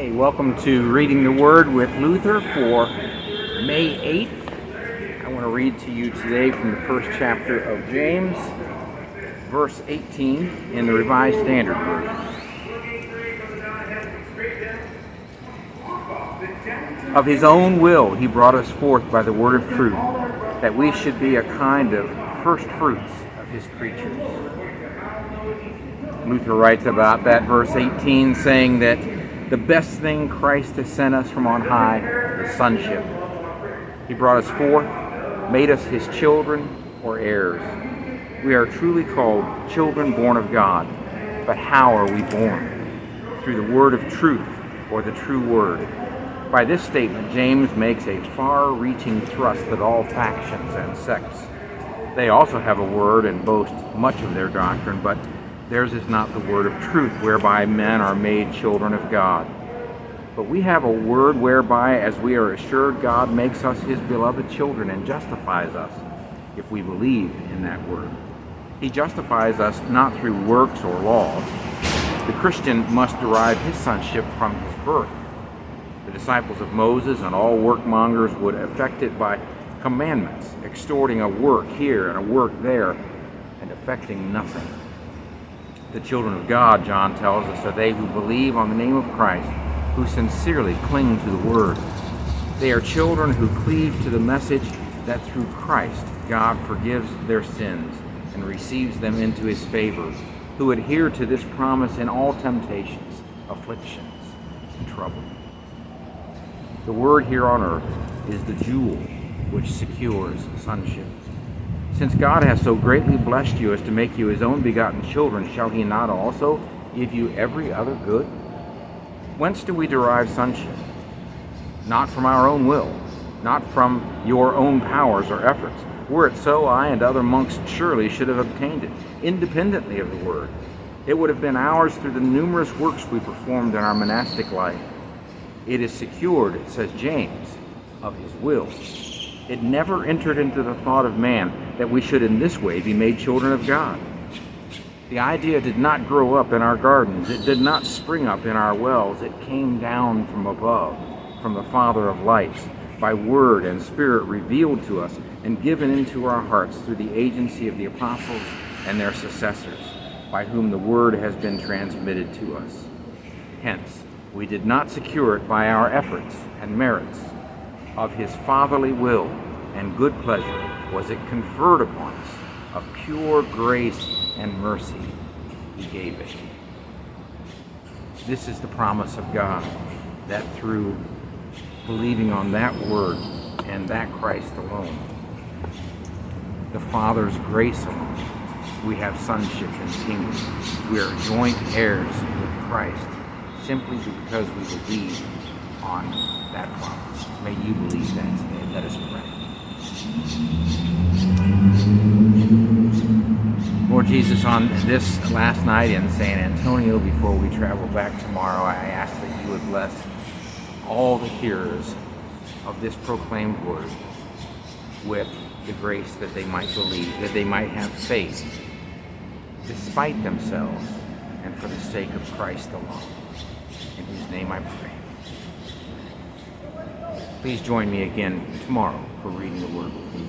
Hey, welcome to Reading the Word with Luther for May 8th. I want to read to you today from the first chapter of James, verse 18 in the Revised Standard Version. Of his own will he brought us forth by the word of truth, that we should be a kind of first fruits of his creatures. Luther writes about that verse 18, saying that the best thing Christ has sent us from on high is sonship. He brought us forth, made us his children or heirs. We are truly called children born of God. But how are we born? Through the word of truth, or the true word. By this statement, James makes a far-reaching thrust at all factions and sects. They also have a word and boast much of their doctrine, but theirs is not the word of truth, whereby men are made children of God. But we have a word whereby, as we are assured, God makes us his beloved children and justifies us, if we believe in that word. He justifies us not through works or laws. The Christian must derive his sonship from his birth. The disciples of Moses and all workmongers would effect it by commandments, extorting a work here and a work there, and effecting nothing. The children of God, John tells us, are they who believe on the name of Christ, who sincerely cling to the word. They are children who cleave to the message that through Christ God forgives their sins and receives them into his favor, who adhere to this promise in all temptations, afflictions, and trouble. The word here on earth is the jewel which secures sonship. Since God has so greatly blessed you as to make you his own begotten children, shall he not also give you every other good? Whence do we derive sonship? Not from our own will, not from your own powers or efforts. Were it so, I and other monks surely should have obtained it, independently of the word. It would have been ours through the numerous works we performed in our monastic life. It is secured, says James, of his will. It never entered into the thought of man that we should in this way be made children of God. The idea did not grow up in our gardens. It did not spring up in our wells. It came down from above, from the Father of lights, by word and spirit revealed to us and given into our hearts through the agency of the apostles and their successors, by whom the word has been transmitted to us. Hence, we did not secure it by our efforts and merits. Of his fatherly will and good pleasure was it conferred upon us. Of pure grace and mercy he gave it. This is the promise of God, that through believing on that word and that Christ alone, the Father's grace alone, we have sonship in the kingdom. We are joint heirs with Christ, simply because we believe on that promise. May you believe that today. Let us pray. Lord Jesus, on this last night in San Antonio, before we travel back tomorrow, I ask that you would bless all the hearers of this proclaimed word with the grace that they might believe, that they might have faith, despite themselves, and for the sake of Christ alone. In whose name I pray. Please join me again tomorrow for Reading the Word with me.